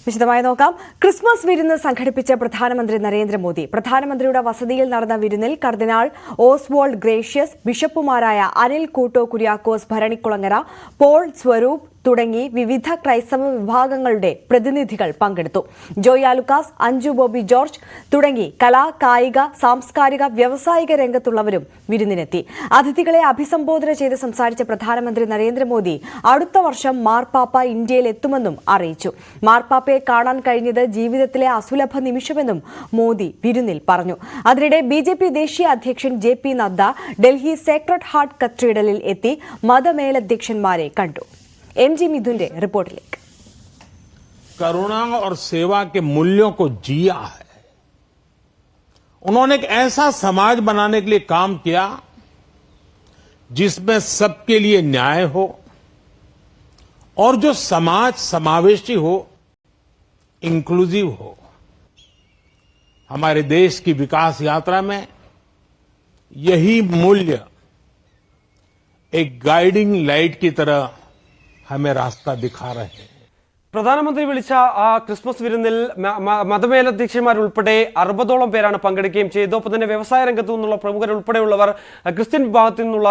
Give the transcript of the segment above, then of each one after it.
വിശദമായി നോക്കാം. ക്രിസ്മസ് വിരുന്ന് സംഘടിപ്പിച്ച പ്രധാനമന്ത്രി നരേന്ദ്രമോദി. പ്രധാനമന്ത്രിയുടെ വസതിയിൽ നടന്ന വിരുന്നിൽ കർദിനാൾ ഓസ്വാൾഡ് ഗ്രേഷ്യസ്, ബിഷപ്പുമാരായ അനിൽ കൂട്ടോ കുര്യാക്കോസ് ഭരണിക്കുളങ്ങര, പോൾ സ്വരൂപ് തുടങ്ങി വിവിധ ക്രൈസ്തവ വിഭാഗങ്ങളുടെ പ്രതിനിധികൾ പങ്കെടുത്തു. ജോയ് ആലുക്കാസ്, അഞ്ജു ബോബി ജോർജ് തുടങ്ങി കലാ, കായിക, സാംസ്കാരിക, വ്യാവസായിക രംഗത്തുള്ളവരും വിരുന്നിനെത്തി. അതിഥികളെ അഭിസംബോധന ചെയ്ത് സംസാരിച്ച പ്രധാനമന്ത്രി നരേന്ദ്രമോദി അടുത്ത വർഷം മാർപ്പാപ്പ ഇന്ത്യയിൽ എത്തുമെന്നും അറിയിച്ചു. മാർപ്പാപ്പയെ കാണാൻ കഴിഞ്ഞത് ജീവിതത്തിലെ അസുലഭ നിമിഷമെന്നും മോദി വിരുന്നിൽ പറഞ്ഞു. അതിനിടെ BJP ദേശീയ അധ്യക്ഷൻ JP Nadda Delhi Sacred heart കത്തീഡ്രലിൽ എത്തി മതമേലധ്യക്ഷന്മാരെ കണ്ടു. MG मिथुन रिपोर्ट लेकर करुणा और सेवा के मूल्यों को जिया है। उन्होंने एक ऐसा समाज बनाने के लिए काम किया जिसमें सबके लिए न्याय हो और जो समाज समावेशी हो, इंक्लूसिव हो। हमारे देश की विकास यात्रा में यही मूल्य एक गाइडिंग लाइट की तरह हमें रास्ता दिखा रहे हैं. പ്രധാനമന്ത്രി വിളിച്ച ആ ക്രിസ്മസ് വിരുന്നിൽ മതമേലധ്യക്ഷന്മാരുൾപ്പെടെ 60ഓളം പേരാണ് പങ്കെടുക്കുകയും ചെയ്തത്. ഒപ്പം തന്നെ വ്യവസായ രംഗത്തു നിന്നുള്ള പ്രമുഖരുൾപ്പെടെയുള്ളവർ, ക്രിസ്ത്യൻ വിഭാഗത്തിൽ നിന്നുള്ള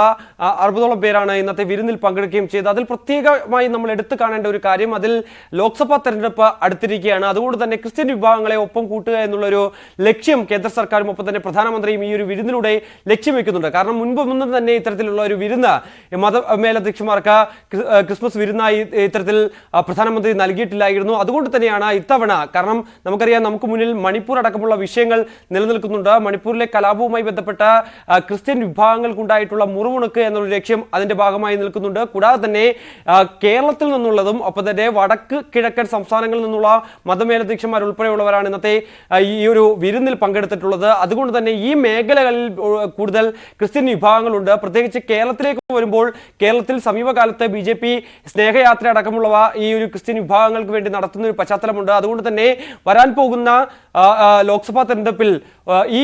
60ഓളം പേരാണ് ഇന്നത്തെ വിരുന്നിൽ പങ്കെടുക്കുകയും ചെയ്തത്. അതിൽ പ്രത്യേകമായി നമ്മൾ എടുത്തു കാണേണ്ട ഒരു കാര്യം, അതിൽ ലോക്സഭാ തെരഞ്ഞെടുപ്പ് അടുത്തിരിക്കുകയാണ്. അതുകൊണ്ട് തന്നെ ക്രിസ്ത്യൻ വിഭാഗങ്ങളെ ഒപ്പം കൂട്ടുക എന്നുള്ളൊരു ലക്ഷ്യം കേന്ദ്ര സർക്കാരും ഒപ്പം തന്നെ പ്രധാനമന്ത്രിയും ഈ ഒരു വിരുന്നിലൂടെ ലക്ഷ്യം വെക്കുന്നുണ്ട്. കാരണം മുൻപൊന്നും തന്നെ ഇത്തരത്തിലുള്ള ഒരു വിരുന്ന് മതമേലധ്യക്ഷന്മാർക്ക് ക്രിസ്മസ് വിരുന്നായി ഇത്തരത്തിൽ പ്രധാനമന്ത്രി നൽകിയിട്ടില്ലായിരുന്നു. അതുകൊണ്ട് തന്നെയാണ് ഇത്തവണ, കാരണം നമുക്കറിയാം, നമുക്ക് മുന്നിൽ മണിപ്പൂർ അടക്കമുള്ള വിഷയങ്ങൾ നിലനിൽക്കുന്നുണ്ട്. മണിപ്പൂരിലെ കലാപവുമായി ബന്ധപ്പെട്ട ക്രിസ്ത്യൻ വിഭാഗങ്ങൾക്കുണ്ടായിട്ടുള്ള മുറിവുണക്ക് എന്നുള്ള ലക്ഷ്യം അതിന്റെ ഭാഗമായി നിൽക്കുന്നുണ്ട്. കൂടാതെ തന്നെ കേരളത്തിൽ നിന്നുള്ളതും ഒപ്പം തന്നെ വടക്ക് കിഴക്കൻ സംസ്ഥാനങ്ങളിൽ നിന്നുള്ള മതമേലധ്യക്ഷന്മാർ ഉൾപ്പെടെയുള്ളവരാണ് ഇന്നത്തെ ഈ ഒരു വിരുന്നിൽ പങ്കെടുത്തിട്ടുള്ളത്. അതുകൊണ്ട് തന്നെ ഈ മേഖലകളിൽ കൂടുതൽ ക്രിസ്ത്യൻ വിഭാഗങ്ങളുണ്ട്. പ്രത്യേകിച്ച് കേരളത്തിലേക്ക് വരുമ്പോൾ കേരളത്തിൽ സമീപകാലത്ത് BJP സ്നേഹയാത്ര അടക്കമുള്ളവ ഈ ഒരു ക്രിസ്ത്യൻ വിഭാഗങ്ങൾക്ക് വേണ്ടി നടത്തുന്ന ഒരു പശ്ചാത്തലമുണ്ട്. അതുകൊണ്ട് തന്നെ വരാൻ പോകുന്ന ലോക്സഭാ തെരഞ്ഞെടുപ്പിൽ ഈ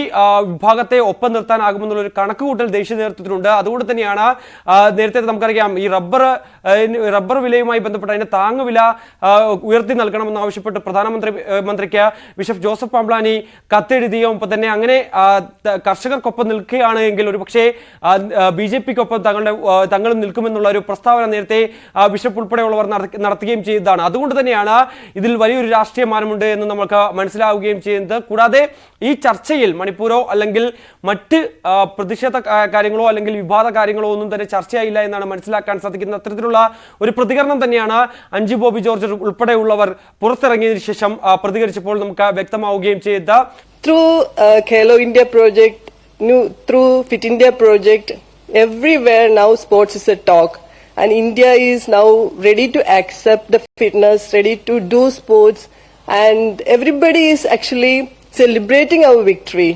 വിഭാഗത്തെ ഒപ്പം നിർത്താനാകുമെന്നുള്ള ഒരു കണക്കുകൂട്ടൽ ദേശീയ നേതൃത്വത്തിനുണ്ട്. അതുകൊണ്ട് തന്നെയാണ് നേരത്തെ നമുക്കറിയാം, ഈ റബ്ബർ വിലയുമായി ബന്ധപ്പെട്ട് അതിന്റെ താങ്ങുവില ഉയർത്തി നൽകണമെന്ന് ആവശ്യപ്പെട്ട് പ്രധാനമന്ത്രിക്ക് ബിഷപ്പ് ജോസഫ് പാംബ്ലാനി കത്തെഴുതിയും ഒപ്പം തന്നെ അങ്ങനെ കർഷകർക്കൊപ്പം നിൽക്കുകയാണ് എങ്കിൽ ഒരു പക്ഷേ BJPക്കൊപ്പം തങ്ങളും നിൽക്കുമെന്നുള്ള ഒരു പ്രസ്താവന നേരത്തെ ബിഷപ്പ് ഉൾപ്പെടെയുള്ളവർ നടത്തുകയും ചെയ്തതാണ്. അതുകൊണ്ട് തന്നെയാണ് ഇതിൽ വലിയൊരു രാഷ്ട്രീയ മാനമുണ്ട് എന്ന് നമുക്ക് മനസ്സിലാവുകയും ചെയ്യുന്നത്. കൂടാതെ ഈ ചർച്ചയിൽ മണിപ്പൂരോ അല്ലെങ്കിൽ മറ്റ് പ്രതിഷേധ കാര്യങ്ങളോ അല്ലെങ്കിൽ വിവാദ കാര്യങ്ങളോ ഒന്നും തന്നെ ചർച്ചയായില്ല എന്നാണ് മനസ്സിലാക്കാൻ സാധിക്കുന്നത്. അത്തരത്തിലുള്ള ഒരു പ്രതികരണം തന്നെയാണ് അഞ്ജു ബോബി ജോർജ് ഉൾപ്പെടെയുള്ളവർ പുറത്തിറങ്ങിയതിനു ശേഷം പ്രതികരിച്ചപ്പോൾ നമുക്ക് വ്യക്തമാവുകയും ചെയ്തത്. Through Khelo India project, through fit India project, everywhere now sports is a talk, and India is now ready to accept the fitness, ready to do sports, and everybody is actually celebrating our victory.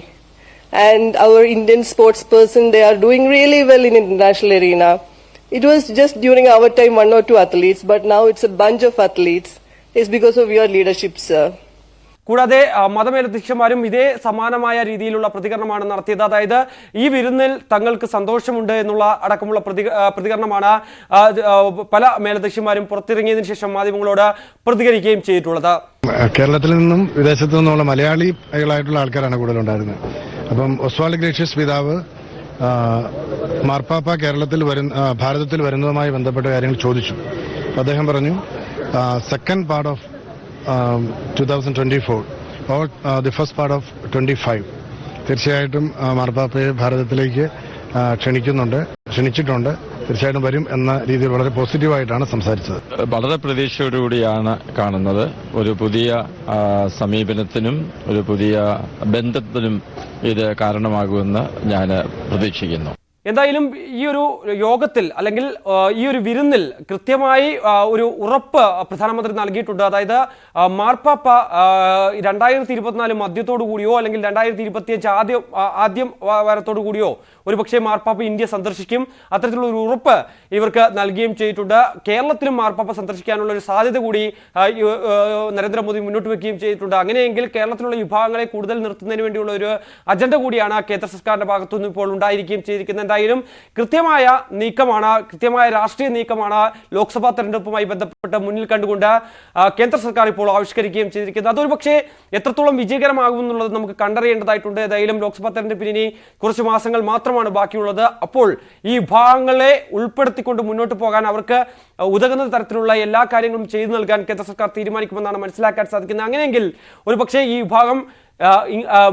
And our Indian sports person, they are doing really well in international arena. It was just during our time 1 or 2 athletes, but now it's a bunch of athletes. It's because of your leadership, sir. കൂടാതെ മതമേലധ്യക്ഷന്മാരും ഇതേ സമാനമായ രീതിയിലുള്ള പ്രതികരണമാണ് നടത്തിയത്. അതായത് ഈ വിരുന്നിൽ തങ്ങൾക്ക് സന്തോഷമുണ്ട് എന്നുള്ള അടക്കമുള്ള പ്രതികരണമാണ് പല മേലധ്യക്ഷന്മാരും പുറത്തിറങ്ങിയതിനു ശേഷം മാധ്യമങ്ങളോട് പ്രതികരിക്കുകയും ചെയ്തിട്ടുള്ളത്. കേരളത്തിൽ നിന്നും വിദേശത്തു നിന്നുള്ള മലയാളികളായിട്ടുള്ള ആൾക്കാരാണ് കൂടുതലുണ്ടായിരുന്നത്. അപ്പം ഓസ്വാൾഡ് ഗ്രേഷ്യസ് പിതാവ് മാർപ്പാപ്പ ഭാരതത്തിൽ വരുന്നതുമായി ബന്ധപ്പെട്ട കാര്യങ്ങൾ ചോദിച്ചു. അദ്ദേഹം പറഞ്ഞു, second part of 2024 or the first part of 25 തീർച്ചയായിട്ടും മാർപ്പാപ്പയെ ഭാരതത്തിലേക്ക് ക്ഷണിച്ചിട്ടുണ്ട്. തീർച്ചയായിട്ടും വരും എന്ന രീതിയിൽ വളരെ പോസിറ്റീവായിട്ടാണ് സംസാരിച്ചത്. വളരെ പ്രതീക്ഷയോടുകൂടിയാണ് കാണുന്നത്. ഒരു പുതിയ സമീപനത്തിനും ഒരു പുതിയ ബന്ധത്തിനും ഇത് കാരണമാകുമെന്ന് ഞാൻ പ്രതീക്ഷിക്കുന്നു. എന്തായാലും ഈ ഒരു യോഗത്തിൽ അല്ലെങ്കിൽ ഈ ഒരു വിരുന്നിൽ കൃത്യമായി ഒരു ഉറപ്പ് പ്രധാനമന്ത്രി നൽകിയിട്ടുണ്ട്. അതായത് മാർപ്പാപ്പ 2024 മധ്യത്തോടു കൂടിയോ അല്ലെങ്കിൽ 2025 ആദ്യം വാരത്തോടു കൂടിയോ ഒരുപക്ഷെ മാർപ്പാപ്പ ഇന്ത്യ സന്ദർശിക്കും. അത്തരത്തിലുള്ള ഒരു ഉറപ്പ് ഇവർക്ക് നൽകുകയും ചെയ്തിട്ടുണ്ട്. കേരളത്തിലും മാർപ്പാപ്പ സന്ദർശിക്കാനുള്ള ഒരു സാധ്യത കൂടി നരേന്ദ്രമോദി മുന്നോട്ട് വെക്കുകയും ചെയ്തിട്ടുണ്ട്. അങ്ങനെയെങ്കിൽ കേരളത്തിലുള്ള വിഭാഗങ്ങളെ കൂടുതൽ നിർത്തുന്നതിന് വേണ്ടിയുള്ള ഒരു അജണ്ട കൂടിയാണ് കേന്ദ്ര സർക്കാരിന്റെ ഭാഗത്തുനിന്ന് ഇപ്പോൾ ഉണ്ടായിരിക്കുകയും ചെയ്തിരിക്കുന്നത്. എന്തായാലും കൃത്യമായ നീക്കമാണ്, കൃത്യമായ രാഷ്ട്രീയ നീക്കമാണ് ലോക്സഭാ തെരഞ്ഞെടുപ്പുമായി ബന്ധപ്പെട്ട് മുന്നിൽ കണ്ടുകൊണ്ട് കേന്ദ്ര സർക്കാർ ഇപ്പോൾ ആവിഷ്കരിക്കുകയും ചെയ്തിരിക്കുന്നത്. അതൊരു പക്ഷേ എത്രത്തോളം വിജയകരമാകുമെന്നുള്ളത് നമുക്ക് കണ്ടറിയേണ്ടതായിട്ടുണ്ട്. ഏതായാലും ലോക്സഭാ തെരഞ്ഞെടുപ്പിന് ഇനി കുറച്ച് മാസങ്ങൾ മാത്രമാണ് ബാക്കിയുള്ളത്. അപ്പോൾ ഈ വിഭാഗങ്ങളെ ഉൾപ്പെടുത്തിക്കൊണ്ട് മുന്നോട്ട് പോകാൻ അവർക്ക് ഉതകുന്ന തരത്തിലുള്ള എല്ലാ കാര്യങ്ങളും ചെയ്തു നൽകാൻ കേന്ദ്ര സർക്കാർ തീരുമാനിക്കുമെന്നാണ് മനസ്സിലാക്കാൻ സാധിക്കുന്നത്. അങ്ങനെയെങ്കിൽ ഒരു പക്ഷേ ഈ വിഭാഗം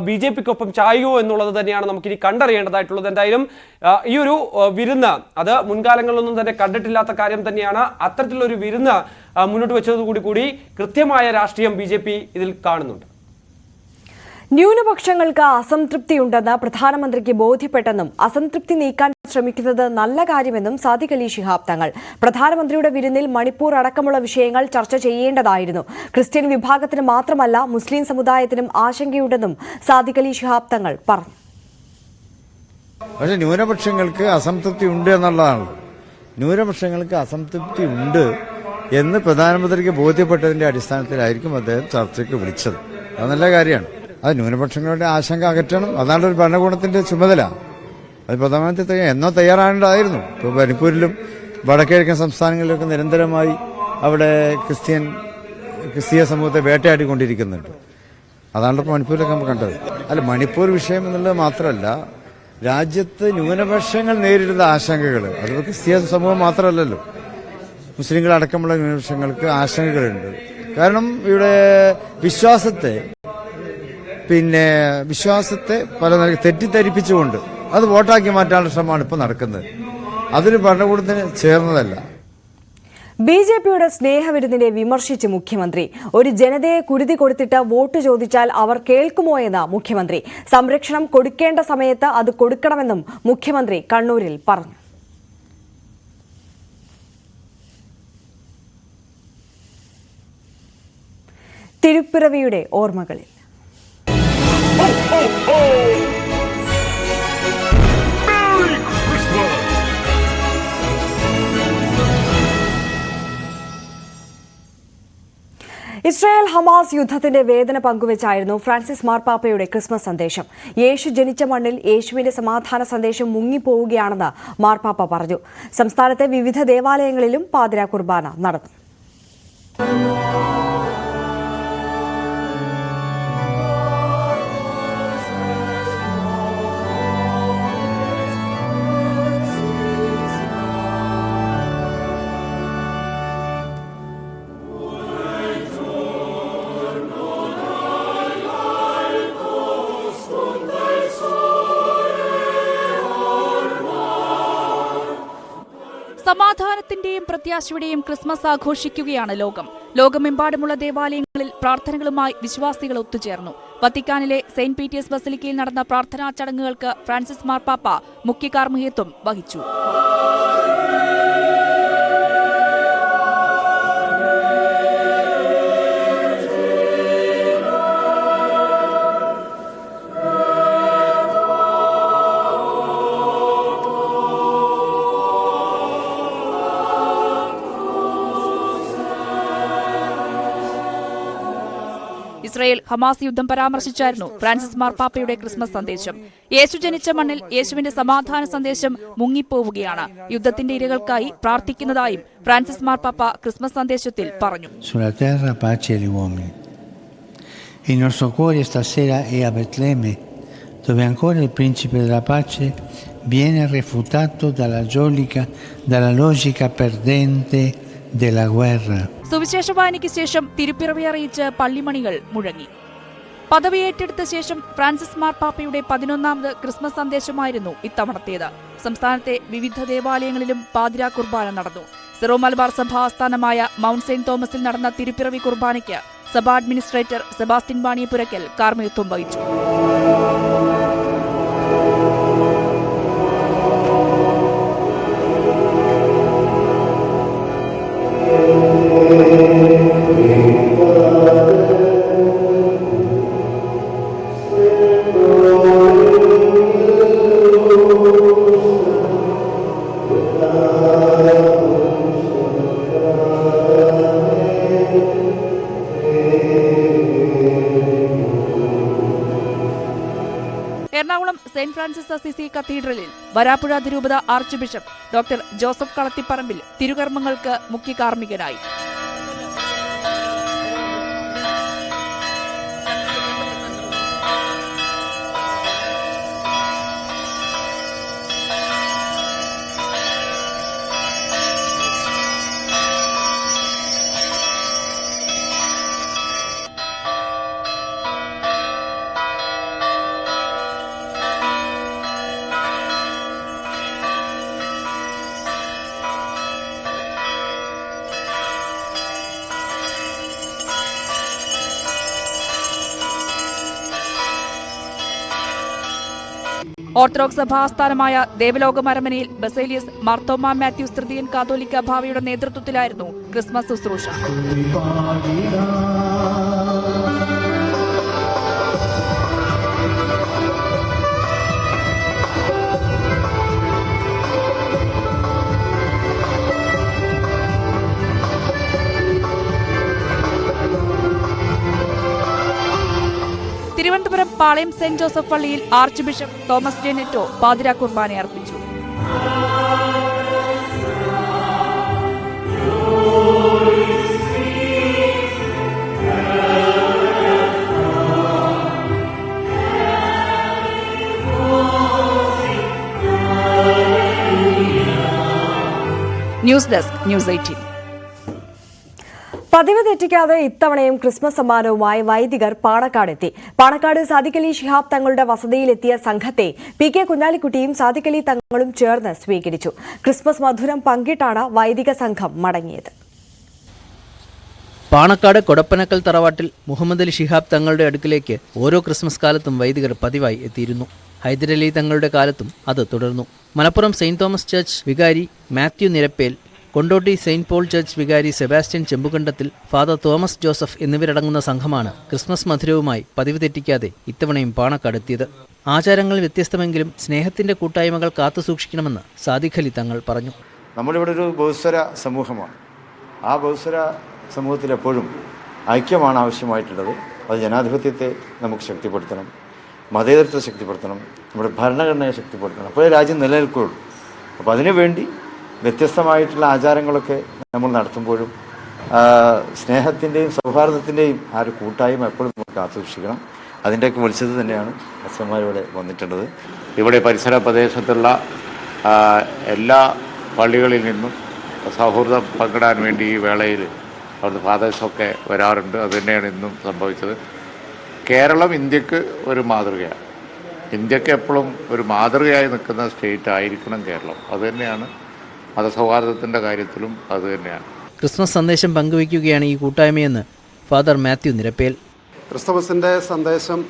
BJP-ക്കൊപ്പം ചായുമോ എന്നുള്ളത് തന്നെയാണ് നമുക്കിനി കണ്ടറിയേണ്ടതായിട്ടുള്ളത്. എന്തായാലും ഈ ഒരു വിരുന്ന് അത് മുൻകാലങ്ങളിലൊന്നും തന്നെ കണ്ടിട്ടില്ലാത്ത കാര്യം തന്നെയാണ്. അത്തരത്തിലൊരു വിരുന്ന് മുന്നോട്ട് വെച്ചതോടുകൂടി കൃത്യമായ രാഷ്ട്രീയം BJP ഇതിൽ കാണുന്നുണ്ട്. ന്യൂനപക്ഷങ്ങൾക്ക് അസംതൃപ്തിയുണ്ടെന്ന് പ്രധാനമന്ത്രിക്ക് ബോധ്യപ്പെട്ടെന്നും അസംതൃപ്തി നീക്കാൻ ശ്രമിക്കുന്നത് നല്ല കാര്യമെന്നും സാദിഖ് അലി ശിഹാബ് തങ്ങൾ. പ്രധാനമന്ത്രിയുടെ വിരുന്നിൽ മണിപ്പൂർ അടക്കമുള്ള വിഷയങ്ങൾ ചർച്ച ചെയ്യേണ്ടതായിരുന്നു. ക്രിസ്ത്യൻ വിഭാഗത്തിന് മാത്രമല്ല മുസ്ലിം സമുദായത്തിനും ആശങ്കയുണ്ടെന്നും സാദിഖ് അലി ശിഹാബ് തങ്ങൾ പറഞ്ഞു. പക്ഷെ ന്യൂനപക്ഷങ്ങൾക്ക് അസംതൃപ്തി ഉണ്ട് എന്നുള്ളതാണ്. ന്യൂനപക്ഷങ്ങൾക്ക് അസംതൃപ്തി ഉണ്ട് എന്ന് പ്രധാനമന്ത്രിക്ക് ബോധ്യപ്പെട്ടതിന്റെ അടിസ്ഥാനത്തിലായിരിക്കും അദ്ദേഹം ചർച്ചയ്ക്ക് വിളിച്ചത്. അത് നല്ല കാര്യമാണ്. അത് ന്യൂനപക്ഷങ്ങളുടെ ആശങ്ക അകറ്റണം. അതാണ് ഒരു ഭരണകൂടത്തിന്റെ ചുമതല. അത് പ്രധാനമന്ത്രി എന്നോ തയ്യാറാകേണ്ടതായിരുന്നു. ഇപ്പോൾ മണിപ്പൂരിലും വടക്കിഴക്കൻ സംസ്ഥാനങ്ങളിലൊക്കെ നിരന്തരമായി അവിടെ ക്രിസ്തീയ സമൂഹത്തെ വേട്ടയാടിക്കൊണ്ടിരിക്കുന്നുണ്ട്. അതാണല്ലോ ഇപ്പോൾ മണിപ്പൂരിലൊക്കെ നമ്മൾ കണ്ടത്. അല്ല, മണിപ്പൂർ വിഷയം എന്നുള്ളത് മാത്രമല്ല, രാജ്യത്ത് ന്യൂനപക്ഷങ്ങൾ നേരിടുന്ന ആശങ്കകൾ അത് ക്രിസ്തീയ സമൂഹം മാത്രമല്ലല്ലോ, മുസ്ലിങ്ങളടക്കമുള്ള ന്യൂനപക്ഷങ്ങൾക്ക് ആശങ്കകളുണ്ട്. കാരണം ഇവിടെ വിശ്വാസത്തെ പല നിലയ്ക്ക് തെറ്റിദ്ധരിപ്പിച്ചുകൊണ്ട് അത് വോട്ടാക്കി മാറ്റാനുള്ള ശ്രമമാണ് ഇപ്പോൾ നടക്കുന്നത്. അതൊരു ഭരണകൂടത്തിന് ചേർന്നതല്ല. BJP-യുടെ സ്നേഹവിരുന്നിനെ വിമർശിച്ച് മുഖ്യമന്ത്രി. ഒരു ജനതയെ കുരുതി കൊടുത്തിട്ട് വോട്ട് ചോദിച്ചാൽ അവർ കേൾക്കുമോ എന്ന് മുഖ്യമന്ത്രി. സംരക്ഷണം കൊടുക്കേണ്ട സമയത്ത് അത് കൊടുക്കണമെന്നും മുഖ്യമന്ത്രി കണ്ണൂരിൽ പറഞ്ഞു. തിരുപ്പിറവിയുടെ ഓർമ്മകളിൽ ഇസ്രായേൽ ഹമാസ് യുദ്ധത്തിന്റെ വേദന പങ്കുവച്ചായിരുന്നു ഫ്രാൻസിസ് മാർപ്പാപ്പയുടെ ക്രിസ്മസ് സന്ദേശം. യേശു ജനിച്ച മണ്ണിൽ യേശുവിന്റെ സമാധാന സന്ദേശം മുങ്ങിപ്പോവുകയാണെന്ന് മാർപ്പാപ്പ പറഞ്ഞു. സംസ്ഥാനത്തെ വിവിധ ദേവാലയങ്ങളിലും പാതിരാ കുർബാന നടന്നു. സമാധാനത്തിന്റെയും പ്രത്യാശയുടെയും ക്രിസ്മസ് ആഘോഷിക്കുകയാണ് ലോകം. ലോകമെമ്പാടുമുള്ള ദേവാലയങ്ങളിൽ പ്രാർത്ഥനകളുമായി വിശ്വാസികൾ ഒത്തുചേർന്നു. വത്തിക്കാനിലെ സെന്റ് പീറ്റേഴ്സ് ബസിലിക്കയിൽ നടന്ന പ്രാർത്ഥനാ ചടങ്ങുകൾക്ക് ഫ്രാൻസിസ് മാർപ്പാപ്പ മുഖ്യ കാർമ്മികത്വം വഹിച്ചു. ഇസ്രായേൽ ഹമാസ് യുദ്ധം പരാമർശിച്ചായിരുന്നു ഫ്രാൻസിസ് മാർപ്പാപ്പയുടെ ക്രിസ്മസ് സന്ദേശം. യേശു ജനിച്ച മണ്ണിൽ യേശുവിന്റെ സമാധാന സന്ദേശം മുങ്ങിപ്പോവുകയാണ്. യുദ്ധത്തിന്റെ ഇരകൾക്കായി പ്രാർത്ഥിക്കുന്നതായും ഫ്രാൻസിസ് മാർപ്പാപ്പ ക്രിസ്മസ് സന്ദേശത്തിൽ പറഞ്ഞു. Il nostro cuore stasera è a Betlemme, dove ancora il principe della pace viene refutato dalla logica perdente della guerra. സുവിശേഷ വായനയ്ക്ക് ശേഷം തിരുപ്പിറവി അറിയിച്ച് പള്ളിമണികൾ മുഴങ്ങി. പദവി ഏറ്റെടുത്ത ശേഷം ഫ്രാൻസിസ് മാർപ്പാപ്പയുടെ 11ാമത് ക്രിസ്മസ് സന്ദേശമായിരുന്നു ഇത്തവണത്തേത്. സംസ്ഥാനത്തെ വിവിധ ദേവാലയങ്ങളിലും പാതിരാ കുർബാന നടന്നു. സിറോ മലബാർ സഭ ആസ്ഥാനമായ മൗണ്ട് സെന്റ് തോമസിൽ നടന്ന തിരുപ്പിറവി കുർബാനയ്ക്ക് സഭാ അഡ്മിനിസ്ട്രേറ്റർ സെബാസ്റ്റ്യൻ ബാണിയപുരയ്ക്കൽ കാർമ്മികത്വം വഹിച്ചു. സെന്റ് ഫ്രാൻസിസ് അസിസി കത്തീഡ്രലിൽ വരാപ്പുഴ അതിരൂപത archbishop doctor Joseph Kalathiparambil തിരുകർമ്മങ്ങൾക്ക് മുഖ്യ കാർമ്മികനായി. ഓർത്തഡോക്സ് സഭാ ആസ്ഥാനമായ ദേവലോകം അരമനയിൽ ബസേലിയസ് മാർത്തോമാ മാത്യൂസ് തൃതീയൻ കാതോലിക്ക ഭാവയുടെ നേതൃത്വത്തിലായിരുന്നു ക്രിസ്മസ് ശുശ്രൂഷ. തിരുവനന്തപുരം പാളയം സെന്റ് ജോസഫ് പള്ളിയിൽ ആർച്ച് ബിഷപ്പ് തോമസ് ജെ നെറ്റോ പാതിരാ കുർബാന അർപ്പിച്ചു. News desk news 18. പതിവ് തെറ്റിക്കാതെ ഇത്തവണയും ക്രിസ്മസ് സമ്മാനവുമായി വൈദികർ പാണക്കാടെത്തി. പാണക്കാട് സാദിഖ് അലി ശിഹാബ് തങ്ങളുടെ വസതിയിലെത്തിയ സംഘത്തെ പി കെ കുഞ്ഞാലിക്കുട്ടിയും സാദിഖ് അലി തങ്ങളും ചേർന്ന് സ്വീകരിച്ചു. ക്രിസ്മസ് മധുരം പങ്കിട്ടാണ് വൈദിക സംഘം മടങ്ങിയത്. പാണക്കാട് കൊടപ്പനക്കൽ തറവാട്ടിൽ മുഹമ്മദ് അലി ശിഹാബ് തങ്ങളുടെ അടുക്കിലേക്ക് ഓരോ ക്രിസ്മസ് കാലത്തും വൈദികർ പതിവായി എത്തിയിരുന്നു. ഹൈദരലി തങ്ങളുടെ കാലത്തും അത് തുടർന്നു. മലപ്പുറം സെയിന്റ് തോമസ് ചർച്ച് വികാരി Mathew Nirappel, Kondotty Saint Paul church വികാരി Sebastian Chempukandathil, Father Thomas Joseph എന്നിവരടങ്ങുന്ന സംഘമാണ് ക്രിസ്മസ് മധുരവുമായി പതിവ് തെറ്റിക്കാതെ ഇത്തവണയും പാണക്കാടെത്തിയത്. ആചാരങ്ങൾ വ്യത്യസ്തമെങ്കിലും സ്നേഹത്തിന്റെ കൂട്ടായ്മകൾ കാത്തുസൂക്ഷിക്കണമെന്ന് സാദിഖ് അലി തങ്ങൾ പറഞ്ഞു. നമ്മളിവിടെ ഒരു ബഹുസ്വര സമൂഹമാണ്. ആ ബഹുസ്വര സമൂഹത്തിൽ എപ്പോഴും ഐക്യമാണ് ആവശ്യമായിട്ടുള്ളത്. അത് ജനാധിപത്യത്തെ നമുക്ക് ശക്തിപ്പെടുത്തണം, മതേതരത്വത്തെ ശക്തിപ്പെടുത്തണം, നമ്മുടെ ഭരണഘടനയെ ശക്തിപ്പെടുത്തണം. അപ്പോഴേ രാജ്യം നിലനിൽക്കുകയുള്ളൂ. അപ്പോൾ അതിനുവേണ്ടി വ്യത്യസ്തമായിട്ടുള്ള ആചാരങ്ങളൊക്കെ നമ്മൾ നടത്തുമ്പോഴും സ്നേഹത്തിൻ്റെയും സൗഹാർദ്ദത്തിൻ്റെയും ആ ഒരു കൂട്ടായ്മ എപ്പോഴും നമുക്ക് കാത്തുസൂക്ഷിക്കണം. അതിൻ്റെയൊക്കെ വെളിച്ചത് തന്നെയാണ് അച്ഛന്മാരിവിടെ വന്നിട്ടുള്ളത്. ഇവിടെ പരിസര പ്രദേശത്തുള്ള എല്ലാ പള്ളികളിൽ നിന്നും സൗഹൃദം പങ്കിടാൻ വേണ്ടി ഈ വേളയിൽ അവിടുത്തെ ഫാദേഴ്സൊക്കെ വരാറുണ്ട്. അതുതന്നെയാണ് ഇന്നും സംഭവിച്ചത്. കേരളം ഇന്ത്യക്ക് ഒരു മാതൃകയാണ്. ഇന്ത്യക്ക് എപ്പോഴും ഒരു മാതൃകയായി നിൽക്കുന്ന സ്റ്റേറ്റ് ആയിരിക്കണം കേരളം. അതുതന്നെയാണ് മതസൗഹാർദ്ദത്തിൻ്റെ കാര്യത്തിലും അതുതന്നെയാണ്. ക്രിസ്മസ് സന്ദേശം പങ്കുവയ്ക്കുകയാണ് ഈ കൂട്ടായ്മയെന്ന് ഫാദർ മാത്യു നിരപ്പേൽ. ക്രിസ്തുമസിൻ്റെ സന്ദേശം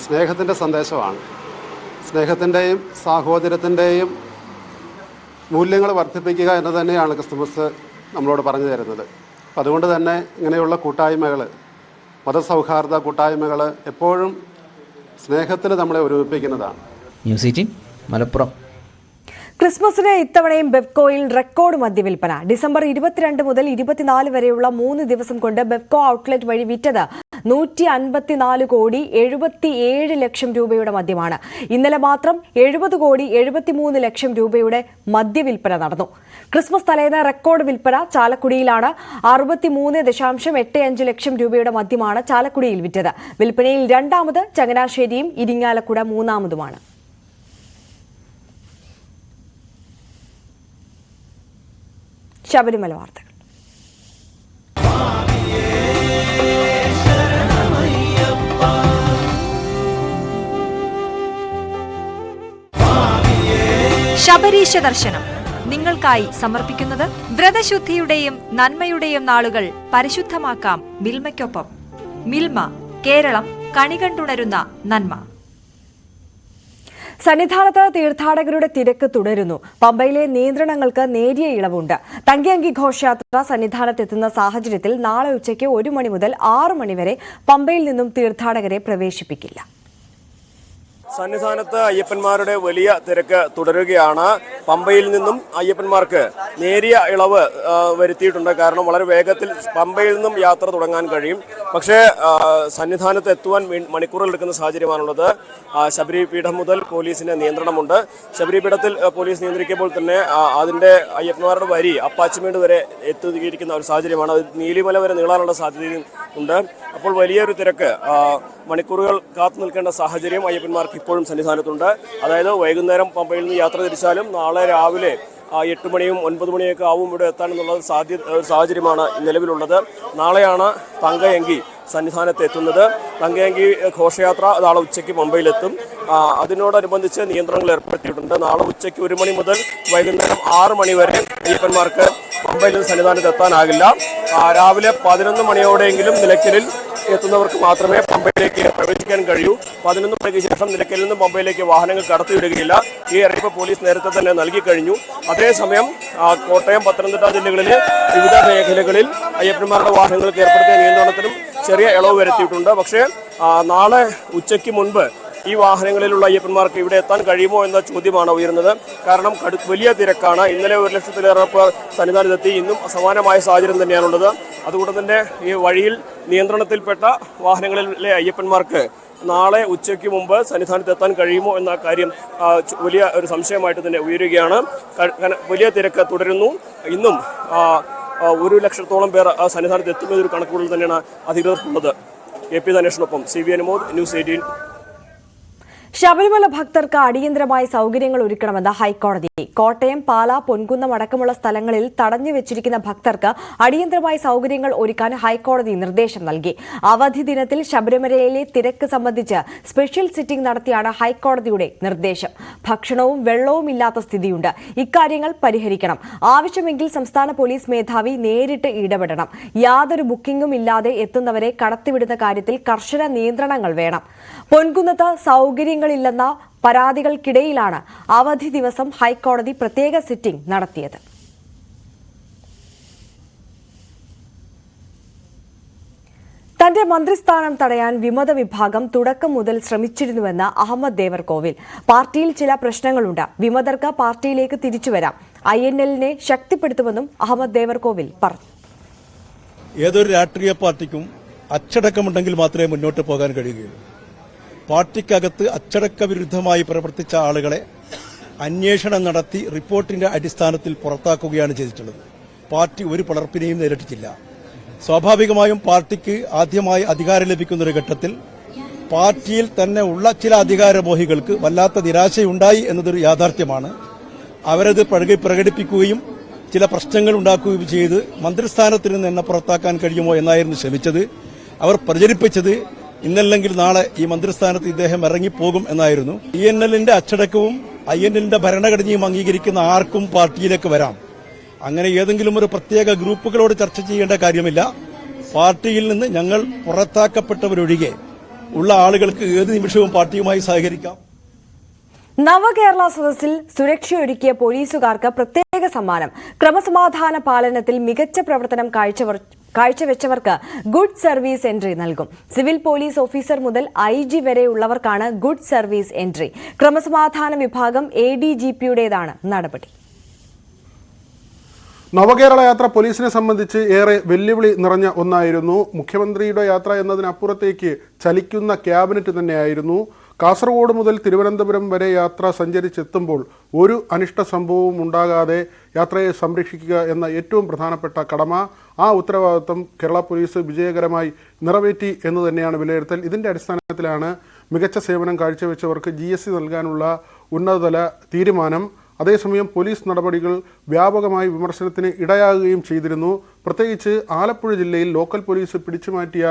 സ്നേഹത്തിൻ്റെ സന്ദേശമാണ്. സ്നേഹത്തിൻ്റെയും സാഹോദര്യത്തിൻ്റെയും മൂല്യങ്ങൾ വർദ്ധിപ്പിക്കുക എന്ന് തന്നെയാണ് ക്രിസ്തുമസ് നമ്മളോട് പറഞ്ഞു തരുന്നത്. അതുകൊണ്ട് തന്നെ ഇങ്ങനെയുള്ള കൂട്ടായ്മകൾ, മതസൗഹാർദ്ദ കൂട്ടായ്മകൾ എപ്പോഴും സ്നേഹത്തിൽ നമ്മളെ ഒരുമിപ്പിക്കുന്നതാണ്. ന്യൂസ് 18 മലപ്പുറം. ക്രിസ്മസിന് ഇത്തവണയും ബെവ്കോയിൽ റെക്കോർഡ് മദ്യവിൽപ്പന. ഡിസംബർ 22 മുതൽ 24 വരെയുള്ള 3 ദിവസം കൊണ്ട് ബെവ്കോ ഔട്ട്ലെറ്റ് വഴി വിറ്റത് 154 കോടി 77 ലക്ഷം രൂപയുടെ മദ്യമാണ്. ഇന്നലെ മാത്രം 70 കോടി 73 ലക്ഷം രൂപയുടെ മദ്യവിൽപ്പന നടന്നു. ക്രിസ്മസ് തലേന്ന് റെക്കോർഡ് വിൽപ്പന ചാലക്കുടിയിലാണ്. 63.85 ലക്ഷം രൂപയുടെ മദ്യമാണ് ചാലക്കുടിയിൽ വിറ്റത്. വിൽപ്പനയിൽ രണ്ടാമത് ചങ്ങനാശ്ശേരിയും ഇരിങ്ങാലക്കുട മൂന്നാമതുമാണ്. ശബരിമല വാർത്തകൾ. ശബരീശ ദർശനം നിങ്ങൾക്കായി സമർപ്പിക്കുന്നത് വ്രതശുദ്ധിയുടെയും നന്മയുടെയും നാളുകൾ പരിശുദ്ധമാക്കാം മിൽമയ്ക്കൊപ്പം. മിൽമ, കേരളം കണികണ്ടുണരുന്ന നന്മ. സന്നിധാനത്ത് തീർത്ഥാടകരുടെ തിരക്ക് തുടരുന്നു. പമ്പയിലെ നിയന്ത്രണങ്ങൾക്ക് നേരിയ ഇളവുണ്ട്. തങ്കിയങ്കി ഘോഷയാത്ര സന്നിധാനത്തെത്തുന്ന സാഹചര്യത്തിൽ നാളെ ഉച്ചയ്ക്ക് 1 മണി മുതൽ 6 മണി വരെ പമ്പയിൽ നിന്നും തീർത്ഥാടകരെ പ്രവേശിപ്പിക്കില്ല. സന്നിധാനത്ത് അയ്യപ്പന്മാരുടെ വലിയ തിരക്ക് തുടരുകയാണ്. പമ്പയിൽ നിന്നും അയ്യപ്പന്മാർക്ക് നേരിയ ഇളവ് വരുത്തിയിട്ടുണ്ട്. കാരണം വളരെ വേഗത്തിൽ പമ്പയിൽ നിന്നും യാത്ര തുടങ്ങാൻ കഴിയും. പക്ഷേ സന്നിധാനത്ത് എത്തുവാൻ മണിക്കൂറുകൾ എടുക്കുന്ന സാഹചര്യമാണുള്ളത്. ശബരിപീഠം മുതൽ പോലീസിന് നിയന്ത്രണമുണ്ട്. ശബരിപീഠത്തിൽ പോലീസ് നിയന്ത്രിക്കുമ്പോൾ തന്നെ അതിൻ്റെ അയ്യപ്പന്മാരുടെ വരി അപ്പാച്ചിമേട് വരെ എത്തിയിരിക്കുന്ന ഒരു സാഹചര്യമാണ്. അത് നീലിമല വരെ നീളാനുള്ള സാധ്യതയും ഉണ്ട്. അപ്പോൾ വലിയൊരു തിരക്ക് മണിക്കൂറുകൾ കാത്തു നിൽക്കേണ്ട സാഹചര്യം അയ്യപ്പന്മാർക്ക് ഇപ്പോഴും സന്നിധാനത്തുണ്ട്. അതായത് വൈകുന്നേരം പമ്പയിൽ നിന്ന് യാത്ര തിരിച്ചാലും നാളെ രാവിലെ 8 മണിയും 9 മണിയൊക്കെ ആവും ഇവിടെ എത്താനെന്നുള്ള സാഹചര്യമാണ് നിലവിലുള്ളത്. നാളെയാണ് തങ്കയങ്കി സന്നിധാനത്ത് എത്തുന്നത്. തങ്കയങ്കി ഘോഷയാത്ര നാളെ ഉച്ചയ്ക്ക് പമ്പയിലെത്തും. അതിനോടനുബന്ധിച്ച് നിയന്ത്രണങ്ങൾ ഏർപ്പെടുത്തിയിട്ടുണ്ട്. നാളെ ഉച്ചയ്ക്ക് 1 മണി മുതൽ വൈകുന്നേരം 6 മണി വരെ അയ്യപ്പന്മാർക്ക് പമ്പയിൽ നിന്ന് സന്നിധാനത്ത് എത്താനാകില്ല. രാവിലെ 11 മണിയോടെയെങ്കിലും നിലയ്ക്കലിൽ എത്തുന്നവർക്ക് മാത്രമേ പമ്പയിലേക്ക് പ്രവേശിക്കാൻ കഴിയൂ. 11 മണിക്ക് ശേഷം നിലയ്ക്കലിൽ നിന്നും പമ്പയിലേക്ക് വാഹനങ്ങൾ കടത്തിവിടുകയില്ല. ഈ അറിയിപ്പ് പോലീസ് നേരത്തെ തന്നെ നൽകി കഴിഞ്ഞു. അതേസമയം കോട്ടയം, പത്തനംതിട്ട ജില്ലകളിലെ വിവിധ മേഖലകളിൽ അയ്യപ്പന്മാരുടെ വാഹനങ്ങൾക്ക് ഏർപ്പെടുത്തിയ നിയന്ത്രണത്തിനും ചെറിയ ഇളവ് വരുത്തിയിട്ടുണ്ട്. പക്ഷേ നാളെ ഉച്ചയ്ക്ക് മുൻപ് ഈ വാഹനങ്ങളിലുള്ള അയ്യപ്പന്മാർക്ക് ഇവിടെ എത്താൻ കഴിയുമോ എന്ന ചോദ്യമാണ് ഉയരുന്നത്. കാരണം വലിയ തിരക്കാണ്. ഇന്നലെ 1 ലക്ഷത്തിലേറെ പേർ സന്നിധാനത്തെത്തി. ഇന്നും സമാനമായ സാഹചര്യം തന്നെയാണുള്ളത്. അതുകൊണ്ട് തന്നെ ഈ വഴിയിൽ നിയന്ത്രണത്തിൽപ്പെട്ട വാഹനങ്ങളിലെ അയ്യപ്പന്മാർക്ക് നാളെ ഉച്ചയ്ക്ക് മുമ്പ് സന്നിധാനത്ത് എത്താൻ കഴിയുമോ എന്ന കാര്യം വലിയ ഒരു സംശയമായിട്ട് തന്നെ ഉയരുകയാണ്. വലിയ തിരക്ക് തുടരുന്നു. ഇന്നും 1 ലക്ഷത്തോളം പേർ സന്നിധാനത്ത് എത്തുന്നൊരു കണക്കുകളിൽ തന്നെയാണ് അധികൃതർക്കുള്ളത്. AP ധനേഷിനൊപ്പം CV Anumod, News 18. Sabarimala ഭക്തർക്ക് അടിയന്തരമായി സൗകര്യങ്ങൾ ഒരുക്കണമെന്ന് ഹൈക്കോടതി. കോട്ടയം, പാല, പൊൻകുന്നം അടക്കമുള്ള സ്ഥലങ്ങളിൽ തടഞ്ഞു വെച്ചിരിക്കുന്ന ഭക്തർക്ക് അടിയന്തരമായി സൗകര്യങ്ങൾ ഒരുക്കാൻ ഹൈക്കോടതി നിർദ്ദേശം നൽകി. അവധി ദിനത്തിൽ ശബരിമലയിലെ തിരക്ക് സംബന്ധിച്ച് സ്പെഷ്യൽ സിറ്റിംഗ് നടത്തിയാണ് ഹൈക്കോടതിയുടെ നിർദ്ദേശം. ഭക്ഷണവും വെള്ളവും ഇല്ലാത്ത സ്ഥിതിയുണ്ട്. ഇക്കാര്യങ്ങൾ പരിഹരിക്കണം. ആവശ്യമെങ്കിൽ സംസ്ഥാന പോലീസ് മേധാവി നേരിട്ട് ഇടപെടണം. യാതൊരു ബുക്കിംഗും ഇല്ലാതെ എത്തുന്നവരെ കടത്തിവിടുന്ന കാര്യത്തിൽ കർശന നിയന്ത്രണങ്ങൾ വേണം. പൊൻകുന്നത്ത് സൗകര്യങ്ങളില്ലെന്ന പരാതികൾക്കിടയിലാണ് അവധി ദിവസം ഹൈക്കോടതി പ്രത്യേക സിറ്റിംഗ് നടത്തിയത്. തന്റെ മന്ത്രിസ്ഥാനം തടയാൻ വിമത വിഭാഗം തുടക്കം മുതൽ ശ്രമിച്ചിരുന്നുവെന്ന് അഹമ്മദ് ദേവർകോവിൽ. പാർട്ടിയിൽ ചില പ്രശ്നങ്ങളുണ്ട്. വിമതർക്ക് പാർട്ടിയിലേക്ക് തിരിച്ചുവരാം. INL-നെ ശക്തിപ്പെടുത്തുമെന്നും അഹമ്മദ് ദേവർകോവിൽ പറഞ്ഞു. ഏതൊരു രാഷ്ട്രീയ പാർട്ടിക്കും അച്ചടക്കമുണ്ടെങ്കിൽ മാത്രമേ മുന്നോട്ട് പോകാൻ കഴിയുകയുള്ളൂ. പാർട്ടിക്കകത്ത് അച്ചടക്ക വിരുദ്ധമായി പ്രവർത്തിച്ച ആളുകളെ അന്വേഷണം നടത്തി റിപ്പോർട്ടിന്റെ അടിസ്ഥാനത്തിൽ പുറത്താക്കുകയാണ് ചെയ്തിട്ടുള്ളത്. പാർട്ടി ഒരു പിളർപ്പിനെയും നേരിട്ടിട്ടില്ല. സ്വാഭാവികമായും പാർട്ടിക്ക് ആദ്യമായി അധികാരം ലഭിക്കുന്ന ഒരു ഘട്ടത്തിൽ പാർട്ടിയിൽ തന്നെ ഉള്ള ചില അധികാരമോഹികൾക്ക് വല്ലാത്ത നിരാശയുണ്ടായി എന്നതൊരു യാഥാർത്ഥ്യമാണ്. അവരത് പ്രകടിപ്പിക്കുകയും ചില പ്രശ്നങ്ങൾ ഉണ്ടാക്കുകയും ചെയ്ത് മന്ത്രിസ്ഥാനത്തിൽ നിന്ന് എന്നെ പുറത്താക്കാൻ കഴിയുമോ എന്നായിരുന്നു ശ്രമിച്ചത്. അവർ പ്രചരിപ്പിച്ചത് ഇന്നല്ലെങ്കിൽ നാളെ ഈ മന്ത്രിസ്ഥാനത്ത് ഇദ്ദേഹം ഇറങ്ങിപ്പോകും എന്നായിരുന്നു. INL-ന്റെ അച്ചടക്കവും INL-ന്റെ ഭരണഘടനയും അംഗീകരിക്കുന്ന ആർക്കും പാർട്ടിയിലേക്ക് വരാം. അങ്ങനെ ഏതെങ്കിലും ഒരു പ്രത്യേക ഗ്രൂപ്പുകളോട് ചർച്ച ചെയ്യേണ്ട കാര്യമില്ല. പാർട്ടിയിൽ നിന്ന് ഞങ്ങൾ പുറത്താക്കപ്പെട്ടവരൊഴികെ ഉള്ള ആളുകൾക്ക് ഏത് നിമിഷവും പാർട്ടിയുമായി സഹകരിക്കാം. നവകേരള സദസ്സിൽ സുരക്ഷയൊരുക്കിയ പോലീസുകാർക്ക് പ്രത്യേക സമ്മാനം. ക്രമസമാധാന പാലനത്തിൽ മികച്ച പ്രവർത്തനം കാഴ്ചവെച്ചവർക്ക് ഗുഡ് സർവീസ് എൻട്രി നൽകും. സിവിൽ പോലീസ് ഓഫീസർ മുതൽ IG വരെയുള്ളവർക്കാണ് ഗുഡ് സർവീസ് എൻട്രി. ക്രമസമാധാന വിഭാഗം ADGP-യുടേതാണ് നടപടി. നവകേരള യാത്ര പോലീസിനെ സംബന്ധിച്ച് ഏറെ വെല്ലുവിളി നിറഞ്ഞ ഒന്നായിരുന്നു. മുഖ്യമന്ത്രിയുടെ യാത്ര എന്നതിനപ്പുറത്തേക്ക് ചലിക്കുന്ന ക്യാബിനറ്റ് തന്നെയായിരുന്നു. കാസർഗോഡ് മുതൽ തിരുവനന്തപുരം വരെ യാത്ര സഞ്ചരിച്ചെത്തുമ്പോൾ ഒരു അനിഷ്ട സംഭവവും ഉണ്ടാകാതെ യാത്രയെ സംരക്ഷിക്കുക എന്ന ഏറ്റവും പ്രധാനപ്പെട്ട കടമ, ആ ഉത്തരവാദിത്വം കേരള പോലീസ് വിജയകരമായി നിറവേറ്റി എന്ന് തന്നെയാണ് വിലയിരുത്തൽ. ഇതിൻ്റെ അടിസ്ഥാനത്തിലാണ് മികച്ച സേവനം കാഴ്ചവെച്ചവർക്ക് GST നൽകാനുള്ള ഉന്നതതല തീരുമാനം. അതേസമയം പോലീസ് നടപടികൾ വ്യാപകമായി വിമർശനത്തിന് ഇടയാകുകയും ചെയ്തിരുന്നു. പ്രത്യേകിച്ച് ആലപ്പുഴ ജില്ലയിൽ ലോക്കൽ പോലീസ് പിടിച്ചുമാറ്റിയ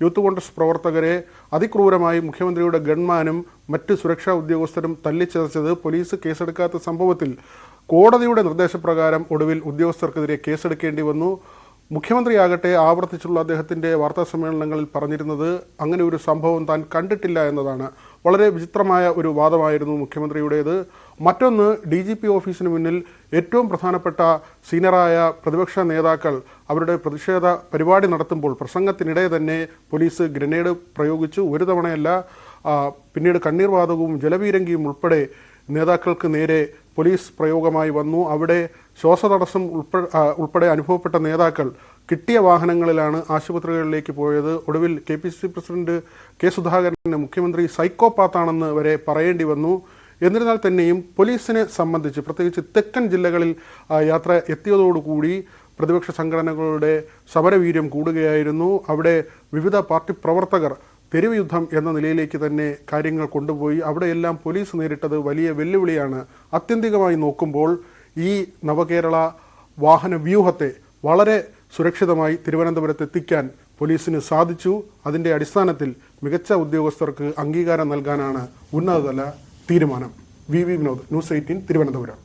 യൂത്ത് കോൺഗ്രസ് പ്രവർത്തകരെ അതിക്രൂരമായി മുഖ്യമന്ത്രിയുടെ ഗൺമാനും മറ്റ് സുരക്ഷാ ഉദ്യോഗസ്ഥരും തല്ലിച്ചതച്ചത് പോലീസ് കേസെടുക്കാത്ത സംഭവത്തിൽ കോടതിയുടെ നിർദ്ദേശപ്രകാരം ഒടുവിൽ ഉദ്യോഗസ്ഥർക്കെതിരെ കേസെടുക്കേണ്ടി വന്നു. മുഖ്യമന്ത്രിയാകട്ടെ ആവർത്തിച്ചുള്ള അദ്ദേഹത്തിൻ്റെ വാർത്താസമ്മേളനങ്ങളിൽ പറഞ്ഞിരുന്നത് അങ്ങനെ ഒരു സംഭവം താൻ കണ്ടിട്ടില്ല എന്നതാണ്. വളരെ വിചിത്രമായ ഒരു വാദമായിരുന്നു മുഖ്യമന്ത്രിയുടേത്. മറ്റൊന്ന്, DGP ഓഫീസിന് മുന്നിൽ ഏറ്റവും പ്രധാനപ്പെട്ട സീനിയറായ പ്രതിപക്ഷ നേതാക്കൾ അവരുടെ പ്രതിഷേധ പരിപാടി നടത്തുമ്പോൾ പ്രസംഗത്തിനിടെ തന്നെ പോലീസ് ഗ്രനേഡ് പ്രയോഗിച്ചു. ഒരു തവണയല്ല, പിന്നീട് കണ്ണീർ വാതകവും ജലപീരങ്കിയും ഉൾപ്പെടെ നേതാക്കൾക്ക് നേരെ പോലീസ് പ്രയോഗമായി വന്നു. അവിടെ ശ്വാസതടസ്സം ഉൾപ്പെടെ അനുഭവപ്പെട്ട നേതാക്കൾ കിട്ടിയ വാഹനങ്ങളിലാണ് ആശുപത്രികളിലേക്ക് പോയത്. ഒടുവിൽ KPCC പ്രസിഡന്റ് കെ സുധാകരന് മുഖ്യമന്ത്രി സൈക്കോപാത്താണെന്ന് വരെ പറയേണ്ടി വന്നു. എന്നിരുന്നാൽ തന്നെയും പോലീസിനെ സംബന്ധിച്ച് പ്രത്യേകിച്ച് തെക്കൻ ജില്ലകളിൽ യാത്ര എത്തിയതോടുകൂടി പ്രതിപക്ഷ സംഘടനകളുടെ സമരവീര്യം കൂടുകയായിരുന്നു. അവിടെ വിവിധ പാർട്ടി പ്രവർത്തകർ തെരുവ് യുദ്ധം എന്ന നിലയിലേക്ക് തന്നെ കാര്യങ്ങൾ കൊണ്ടുപോയി. അവിടെയെല്ലാം പോലീസ് നേരിട്ടത് വലിയ വെല്ലുവിളിയാണ്. ആത്യന്തികമായി നോക്കുമ്പോൾ ഈ നവകേരള വാഹന വ്യൂഹത്തെ വളരെ സുരക്ഷിതമായി തിരുവനന്തപുരത്ത് എത്തിക്കാൻ പോലീസിന് സാധിച്ചു. അതിൻ്റെ അടിസ്ഥാനത്തിൽ മികച്ച ഉദ്യോഗസ്ഥർക്ക് അംഗീകാരം നൽകാനാണ് ഉന്നതതല തീരുമാനം. V Vinod, news 18 Thiruvananthapuram.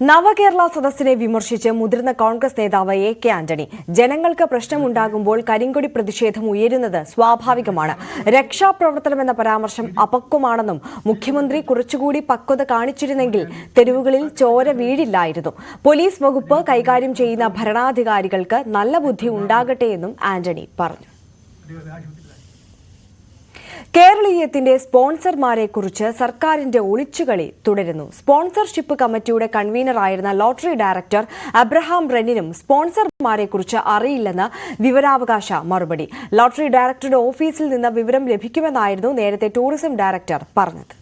നവകേരള സദസ്സിനെ വിമർശിച്ച് മുതിർന്ന കോൺഗ്രസ് നേതാവ് AK ആന്റണി. ജനങ്ങൾക്ക് പ്രശ്നമുണ്ടാകുമ്പോൾ കരിങ്കൊടി പ്രതിഷേധം ഉയരുന്നത് സ്വാഭാവികമാണ്. രക്ഷാപ്രവർത്തനമെന്ന പരാമർശം അപക്വമാണെന്നും മുഖ്യമന്ത്രി കുറച്ചുകൂടി പക്വത കാണിച്ചിരുന്നെങ്കിൽ തെരുവുകളിൽ ചോര വീഴില്ലായിരുന്നു. പോലീസ് വകുപ്പ് കൈകാര്യം ചെയ്യുന്ന ഭരണാധികാരികൾക്ക് നല്ല ബുദ്ധി ഉണ്ടാകട്ടെയെന്നും ആന്റണി പറഞ്ഞു. കേരളീയത്തിന്റെ സ്പോൺസർമാരെ കുറിച്ച് സർക്കാരിന്റെ ഒളിച്ചുകളി തുടരുന്നു. സ്പോൺസർഷിപ്പ് കമ്മിറ്റിയുടെ കൺവീനറായിരുന്ന ലോട്ടറി ഡയറക്ടർ അബ്രഹാം റെന്നിനും സ്പോൺസർമാരെ കുറിച്ച് അറിയില്ലെന്ന് വിവരാവകാശ മറുപടി. ലോട്ടറി ഡയറക്ടറുടെ ഓഫീസിൽ നിന്ന് വിവരം ലഭിക്കുമെന്നായിരുന്നു നേരത്തെ ടൂറിസം ഡയറക്ടർ പറഞ്ഞത്.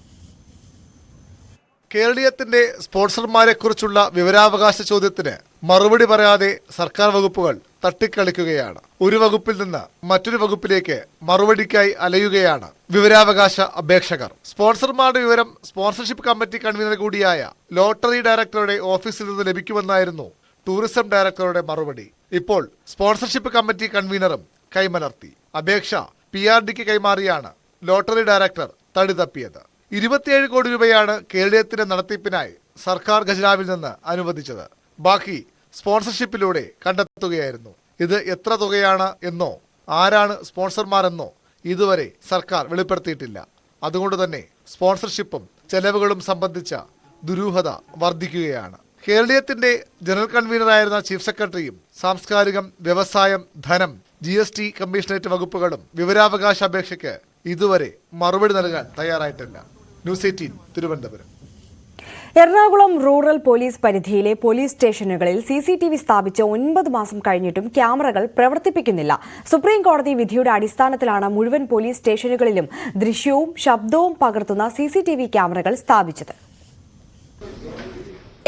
കേരളീയത്തിന്റെ സ്പോൺസർമാരെ കുറിച്ചുള്ള വിവരാവകാശ ചോദ്യത്തിന് മറുപടി പറയാതെ സർക്കാർ വകുപ്പുകൾ തട്ടിക്കളിക്കുകയാണ്. ഒരു വകുപ്പിൽ നിന്ന് മറ്റൊരു വകുപ്പിലേക്ക് മറുപടിക്കായി അലയുകയാണ് വിവരാവകാശ അപേക്ഷകർ. സ്പോൺസർമാരുടെ വിവരം സ്പോൺസർഷിപ്പ് കമ്മിറ്റി കൺവീനർ കൂടിയായ ലോട്ടറി ഡയറക്ടറുടെ ഓഫീസിൽ നിന്ന് ലഭിക്കുമെന്നായിരുന്നു ടൂറിസം ഡയറക്ടറുടെ മറുപടി. ഇപ്പോൾ സ്പോൺസർഷിപ്പ് കമ്മിറ്റി കൺവീനറും കൈമലർത്തി. അപേക്ഷ PRDക്ക് കൈമാറിയാണ് ലോട്ടറി ഡയറക്ടർ തടി തപ്പിയത്. 27 കോടി രൂപയാണ് കേരളീയത്തിന്റെ നടത്തിപ്പിനായി സർക്കാർ ഖജനാവിൽ നിന്ന് അനുവദിച്ചത്. ബാക്കി സ്പോൺസർഷിപ്പിലൂടെ കണ്ടെത്തുകയായിരുന്നു. ഇത് എത്ര തുകയാണ് എന്നോ ആരാണ് സ്പോൺസർമാരെന്നോ ഇതുവരെ സർക്കാർ വെളിപ്പെടുത്തിയിട്ടില്ല. അതുകൊണ്ട് തന്നെ സ്പോൺസർഷിപ്പും ചെലവുകളും സംബന്ധിച്ച ദുരൂഹത വർദ്ധിക്കുകയാണ്. കേരളീയത്തിന്റെ ജനറൽ കൺവീനറായിരുന്ന ചീഫ് സെക്രട്ടറിയും സാംസ്കാരികം, വ്യവസായം, ധനം, GST കമ്മീഷണറേറ്റ് വകുപ്പുകളും വിവരാവകാശ അപേക്ഷയ്ക്ക് ഇതുവരെ മറുപടി നൽകാൻ തയ്യാറായിട്ടില്ല. News 18 Thiruvananthapuram. Ernakulam rural police പരിധിയിലെ പോലീസ് സ്റ്റേഷനുകളിൽ CCTV സ്ഥാപിച്ച് 9 മാസം കഴിഞ്ഞിട്ടും ക്യാമറകൾ പ്രവർത്തിപ്പിക്കുന്നില്ല. സുപ്രീം കോടതി വിധിയുടെ അടിസ്ഥാനത്തിലാണ് മുഴുവൻ പോലീസ് സ്റ്റേഷനുകളിലും ദൃശ്യവും ശബ്ദവും പകർത്തുന്ന CCTV ക്യാമറകൾ സ്ഥാപിച്ചത്.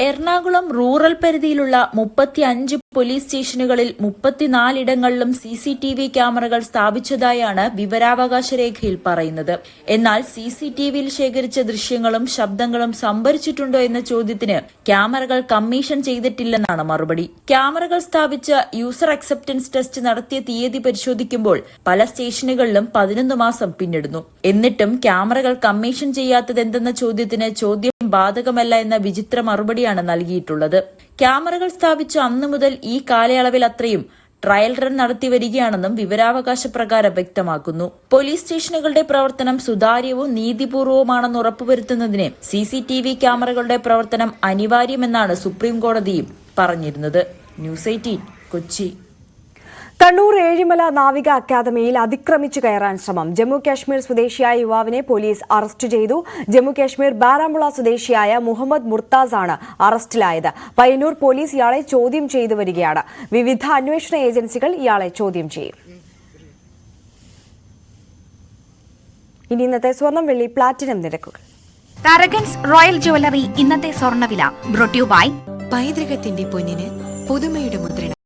എറണാകുളം റൂറൽ പരിധിയിലുള്ള 35 പോലീസ് സ്റ്റേഷനുകളിൽ 34 ഇടങ്ങളിലും CCTV ക്യാമറകൾ സ്ഥാപിച്ചതായാണ് വിവരാവകാശ രേഖയിൽ പറയുന്നത്. എന്നാൽ CCTVയിൽ ശേഖരിച്ച ദൃശ്യങ്ങളും ശബ്ദങ്ങളും സംഭരിച്ചിട്ടുണ്ടോ എന്ന ചോദ്യത്തിന് ക്യാമറകൾ കമ്മീഷൻ ചെയ്തിട്ടില്ലെന്നാണ് മറുപടി. ക്യാമറകൾ സ്ഥാപിച്ച യൂസർ അക്സെപ്റ്റൻസ് ടെസ്റ്റ് നടത്തിയ തീയതി പരിശോധിക്കുമ്പോൾ പല സ്റ്റേഷനുകളിലും 11 മാസം പിന്നിടുന്നു. എന്നിട്ടും ക്യാമറകൾ കമ്മീഷൻ ചെയ്യാത്തതെന്തെന്ന ചോദ്യത്തിന് ചോദ്യം ബാധകമല്ല എന്ന വിചിത്ര മറുപടിയാണ് നൽകിയിട്ടുള്ളത്. ക്യാമറകൾ സ്ഥാപിച്ച അന്നു മുതൽ ഈ കാലയളവിൽ അത്രയും ട്രയൽ റൺ നടത്തി വരികയാണെന്നും വിവരാവകാശ പ്രകാരം വ്യക്തമാക്കുന്നു. പോലീസ് സ്റ്റേഷനുകളുടെ പ്രവർത്തനം സുതാര്യവും നീതിപൂർവവുമാണെന്ന് ഉറപ്പുവരുത്തുന്നതിന് CCTV ക്യാമറകളുടെ പ്രവർത്തനം അനിവാര്യമെന്നാണ് സുപ്രീം കോടതിയും പറഞ്ഞിരുന്നത്. ന്യൂസ് 18 കൊച്ചി. കണ്ണൂർ ഏഴിമല നാവിക അക്കാദമിയിൽ അതിക്രമിച്ചു കയറാൻ ശ്രമം. ജമ്മു കാശ്മീർ സ്വദേശിയായ യുവാവിനെ പോലീസ് അറസ്റ്റ് ചെയ്തു. ജമ്മു കാശ്മീർ ബാരാമുള്ള സ്വദേശിയായ മുഹമ്മദ് മുർത്താസ് ആണ് അറസ്റ്റിലായത്. പയ്യന്നൂർ പോലീസ് ഇയാളെ ചോദ്യം ചെയ്തു വരികയാണ്. വിവിധ അന്വേഷണ ഏജൻസികൾ ഇയാളെ ചോദ്യം ചെയ്യും. ഇനി ഇന്നത്തെ സ്വർണം, വെള്ളി, പ്ലാറ്റിനം നിരക്കുകൾ. കരകൻസ് റോയൽ ജ്വല്ലറി ഇന്നത്തെ സ്വർണ്ണവില ബ്രോട്ട് യു ബൈ പൈതൃകത്തിന്റെ പൊന്നിന് പുതുമയുടെ മുദ്രണം.